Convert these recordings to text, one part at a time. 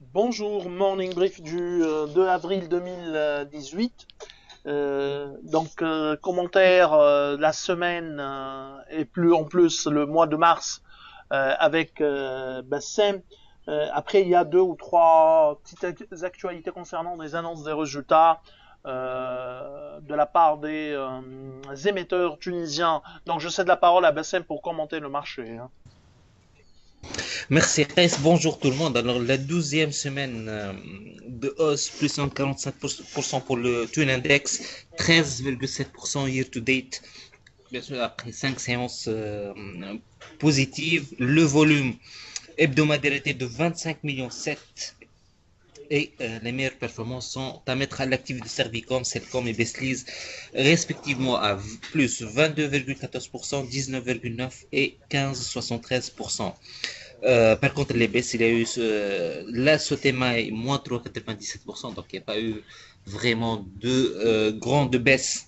Bonjour, morning brief du 2 avril 2018. Commentaire la semaine et plus en plus le mois de mars avec Bassem. Après, il y a deux ou trois petites actualités concernant des annonces des résultats de la part des émetteurs tunisiens. Donc, je cède la parole à Bassem pour commenter le marché, hein. Merci Reis, bonjour tout le monde. Alors la douzième semaine de hausse, plus 1,45% pour le Twin Index, 13,7% year to date, bien sûr après 5 séances positives. Le volume hebdomadaire était de 25 millions 7 et les meilleures performances sont à mettre à l'actif de Servicom, Celcom et Besliz, respectivement à plus 22,14%, 19,9% et 15,73%. Par contre, les baisses, il y a eu la Sotema est moins 3,97%, donc il n'y a pas eu vraiment de grandes baisses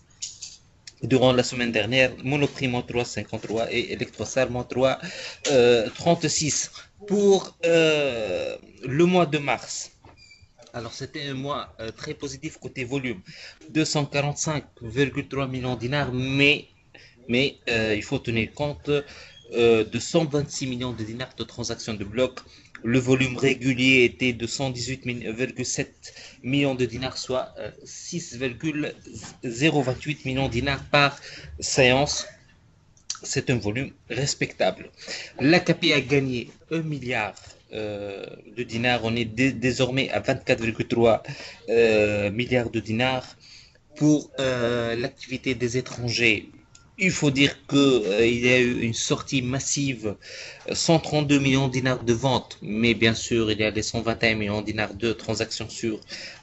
durant la semaine dernière. Monoprix moins 3,53 et Electrosal moins 3,36. Pour le mois de mars, alors c'était un mois très positif côté volume, 245,3 millions de dinars, mais il faut tenir compte de 126 millions de dinars de transactions de bloc. Le volume régulier était de 118,7 millions de dinars, soit 6,028 millions de dinars par séance. C'est un volume respectable. L'AKP a gagné 1 milliard de dinars. On est désormais à 24,3 milliards de dinars. Pour l'activité des étrangers, il faut dire qu'il y a eu une sortie massive, 132 millions de dinars de ventes, mais bien sûr, il y a les 121 millions de dinars de transactions sur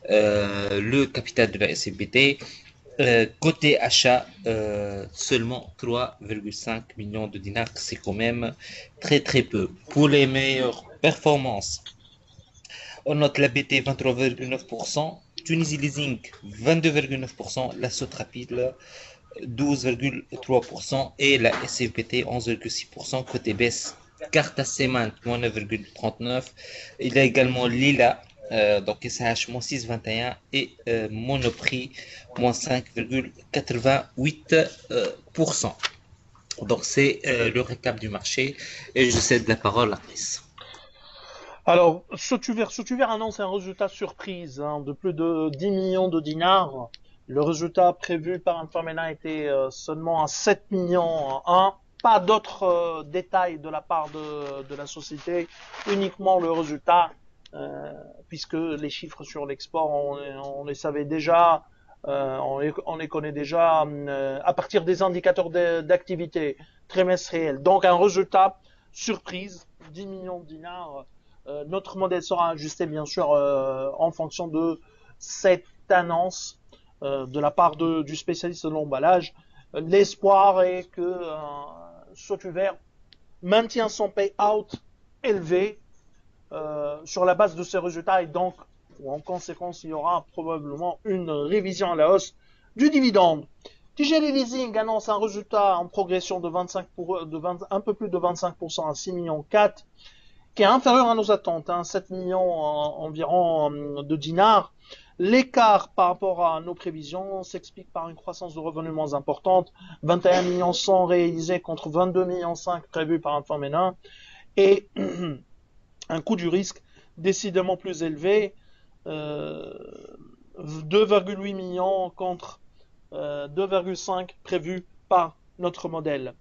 le capital de la SMBT. Côté achat, seulement 3,5 millions de dinars, c'est quand même très très peu. Pour les meilleures performances, on note la BT 23,9%, Tunisie Leasing 22,9%, la Sotrapide 12,3% et la SFPT 11,6%. Côté baisse, Carta Cement moins 9,39%. Il y a également Lila, donc SH moins 6,21 et Monoprix moins 5,88%. Donc c'est le récap du marché et je cède la parole à Chris. Alors, Sotuver annonce un résultat surprise, hein, de plus de 10 millions de dinars. Le résultat prévu par Infomena était seulement à 7 millions 1. Pas d'autres détails de la part de la société, uniquement le résultat, euh, puisque les chiffres sur l'export, on les savait déjà, on les connaît déjà à partir des indicateurs d'activité trimestriels. Donc un résultat surprise, 10 millions de dinars. Notre modèle sera ajusté bien sûr en fonction de cette annonce de la part du spécialiste de l'emballage. L'espoir est que Sotuver maintient son payout élevé sur la base de ces résultats et donc en conséquence il y aura probablement une révision à la hausse du dividende. TGL Leasing annonce un résultat en progression de 25 un peu plus de 25% à 6 millions 4, qui est inférieur à nos attentes, hein, 7 millions environ de dinars. L'écart par rapport à nos prévisions s'explique par une croissance de revenus moins importante, 21 millions 100 réalisés contre 22 millions 5 prévus par Infomena, et un coût du risque décidément plus élevé, 2,8 millions contre 2,5 prévus par notre modèle.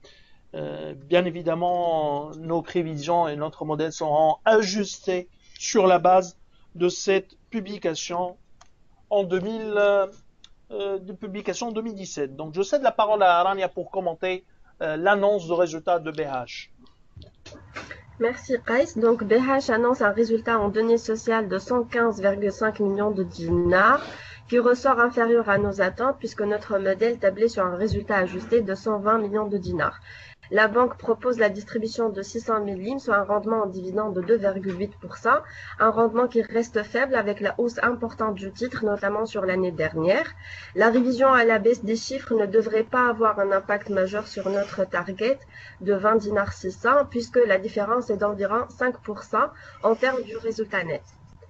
Bien évidemment, nos prévisions et notre modèle seront ajustés sur la base de cette publication en 2000, de publication en 2017. Donc, je cède la parole à Rania pour commenter l'annonce de résultats de BH. Merci Kais. Donc BH annonce un résultat en données sociales de 115,5 millions de dinars qui ressort inférieur à nos attentes puisque notre modèle tablait sur un résultat ajusté de 120 millions de dinars. La banque propose la distribution de 600 000 lignes, soit un rendement en dividende de 2,8%, un rendement qui reste faible avec la hausse importante du titre, notamment sur l'année dernière. La révision à la baisse des chiffres ne devrait pas avoir un impact majeur sur notre target de 20 dinars 600, puisque la différence est d'environ 5% en termes du résultat net.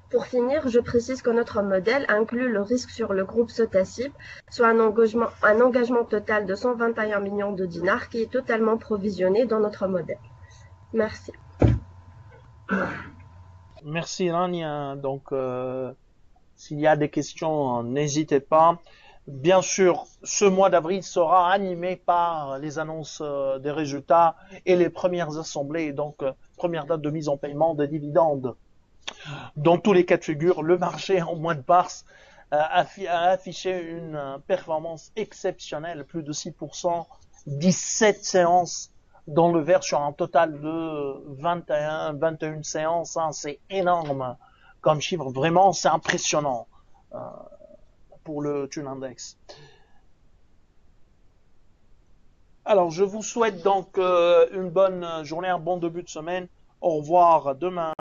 Pour finir, je précise que notre modèle inclut le risque sur le groupe Sotasib, soit un engagement total de 121 millions de dinars qui est totalement provisionné dans notre modèle. Merci. Merci Rania. Donc, s'il y a des questions, n'hésitez pas. Bien sûr, ce mois d'avril sera animé par les annonces des résultats et les premières assemblées, donc première date de mise en paiement des dividendes. Dans tous les cas de figure, le marché en mois de mars a affiché une performance exceptionnelle, plus de 6%, 17 séances dans le vert sur un total de 21 séances. Hein, c'est énorme comme chiffre, vraiment c'est impressionnant pour le Thune Index. Alors je vous souhaite donc une bonne journée, un bon début de semaine. Au revoir demain.